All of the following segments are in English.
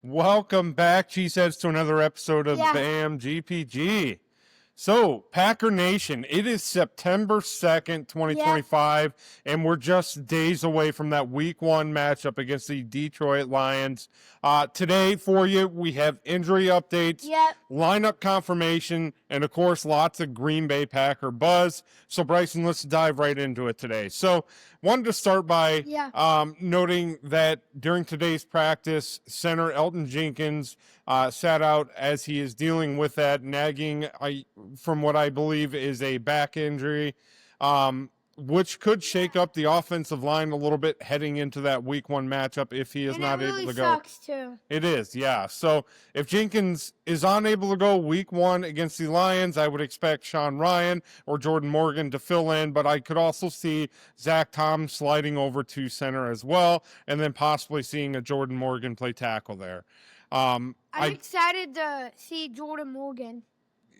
Welcome back, Cheeseheads, to another episode of BAM GPG. So, Packer Nation, it is September 2nd, 2025, and we're just days away from that Week 1 matchup against the Detroit Lions. Today, for you, we have injury updates, lineup confirmation, and, of course, lots of Green Bay Packer buzz. So, Bryson, let's dive right into it today. So, wanted to start by noting that during today's practice, center Elton Jenkins sat out as he is dealing with that nagging, from what I believe is a back injury, which could shake up the offensive line a little bit heading into that Week 1 matchup if he is not able to go. Sucks too. It is, yeah. So if Jenkins is unable to go Week 1 against the Lions, I would expect Sean Ryan or Jordan Morgan to fill in, but I could also see Zach Tom sliding over to center as well, and then possibly seeing a Jordan Morgan play tackle there. I'm excited to see Jordan Morgan.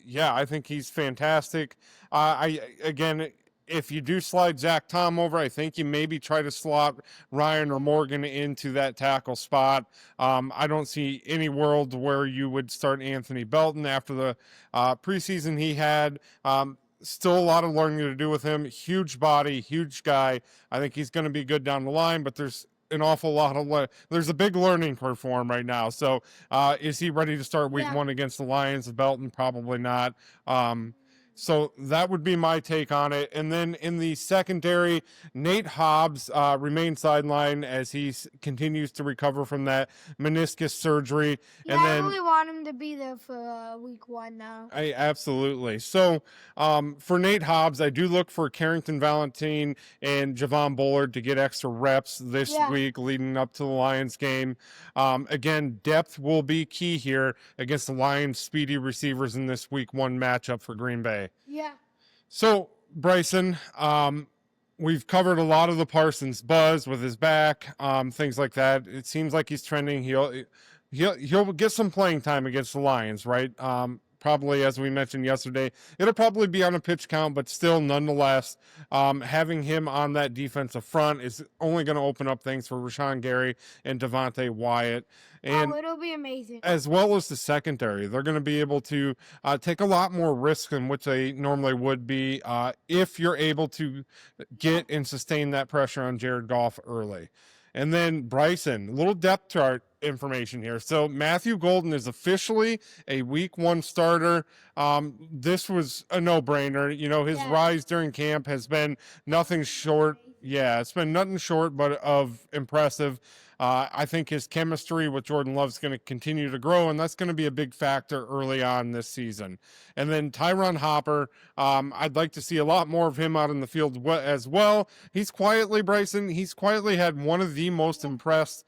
Yeah, I think he's fantastic. If you do slide Zach Tom over, I think you maybe try to slot Ryan or Morgan into that tackle spot. I don't see any world where you would start Anthony Belton after the preseason he had. Still a lot of learning to do with him. Huge body, huge guy. I think he's going to be good down the line, but there's an awful lot of there's a big learning curve for him right now. So is he ready to start Week 1 against the Lions? Belton, probably not. So that would be my take on it. And then in the secondary, Nate Hobbs remains sidelined as he continues to recover from that meniscus surgery. Yeah, and then, I really want him to be there for Week 1 now. Absolutely. So for Nate Hobbs, I do look for Carrington Valentine and Javon Bullard to get extra reps this week leading up to the Lions game. Again, depth will be key here against the Lions' speedy receivers in this Week 1 matchup for Green Bay. Yeah. So, Bryson, we've covered a lot of the Parsons buzz with his back, things like that. It seems like he's trending. He'll get some playing time against the Lions, right? Probably, as we mentioned yesterday, it'll probably be on a pitch count, but still, nonetheless, having him on that defensive front is only going to open up things for Rashawn Gary and Devontae Wyatt. And it'll be amazing. As well as the secondary. They're going to be able to take a lot more risk than which they normally would be if you're able to get and sustain that pressure on Jared Goff early. And then Bryson, a little depth chart information here. So Matthew Golden is officially a Week 1 starter. This was a no-brainer. You know, his rise during camp has been nothing short. Yeah, it's been nothing short but of impressive. I think his chemistry with Jordan Love's going to continue to grow, and that's going to be a big factor early on this season. And then Tyron Hopper, I'd like to see a lot more of him out in the field as well. He's quietly had one of the most improved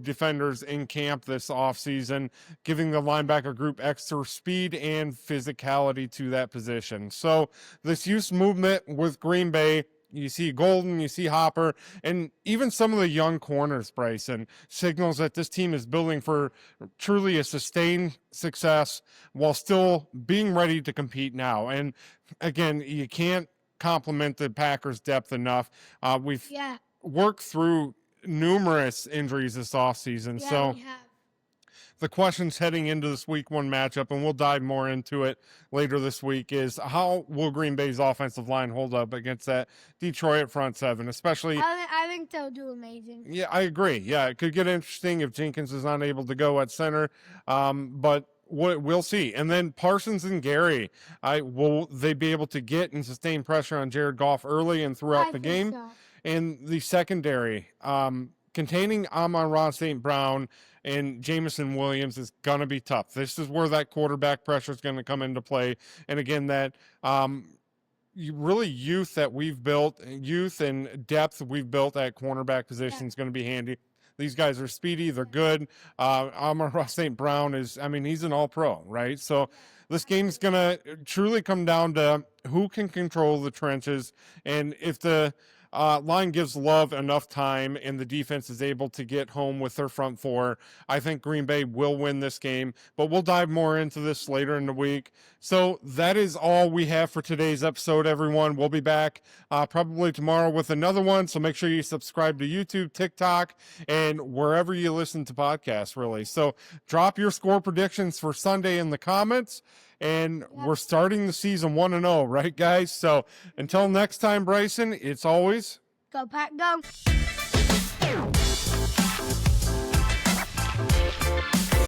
defenders in camp this offseason, giving the linebacker group extra speed and physicality to that position. So this youth movement with Green Bay, you see Golden, you see Hopper, and even some of the young corners, Bryson, signals that this team is building for truly a sustained success while still being ready to compete now. And again, you can't compliment the Packers' depth enough. We've worked through numerous injuries this offseason. So the questions heading into this Week 1 matchup, and we'll dive more into it later this week, is how will Green Bay's offensive line hold up against that Detroit front seven, especially... I think they'll do amazing. Yeah, I agree. Yeah, it could get interesting if Jenkins is not able to go at center, but we'll see. And then Parsons and Gary, will they be able to get and sustain pressure on Jared Goff early and throughout the game? So. And the secondary, containing Amon-Ra St. Brown and Jameson Williams is going to be tough. This is where that quarterback pressure is going to come into play. And again, that youth that we've built, youth and depth we've built at cornerback position is going to be handy. These guys are speedy. They're good. Amon-Ra St. Brown he's an all-pro, right? So this game's going to truly come down to who can control the trenches. And if the line gives Love enough time and the defense is able to get home with their front four, I think Green Bay will win this game, but we'll dive more into this later in the week. So that is all we have for today's episode, everyone. We'll be back probably tomorrow with another one. So make sure you subscribe to YouTube, TikTok, and wherever you listen to podcasts, really. So drop your score predictions for Sunday in the comments. And we're starting the season 1-0, right, guys? So until next time, Bryson, it's always Go Pack, go.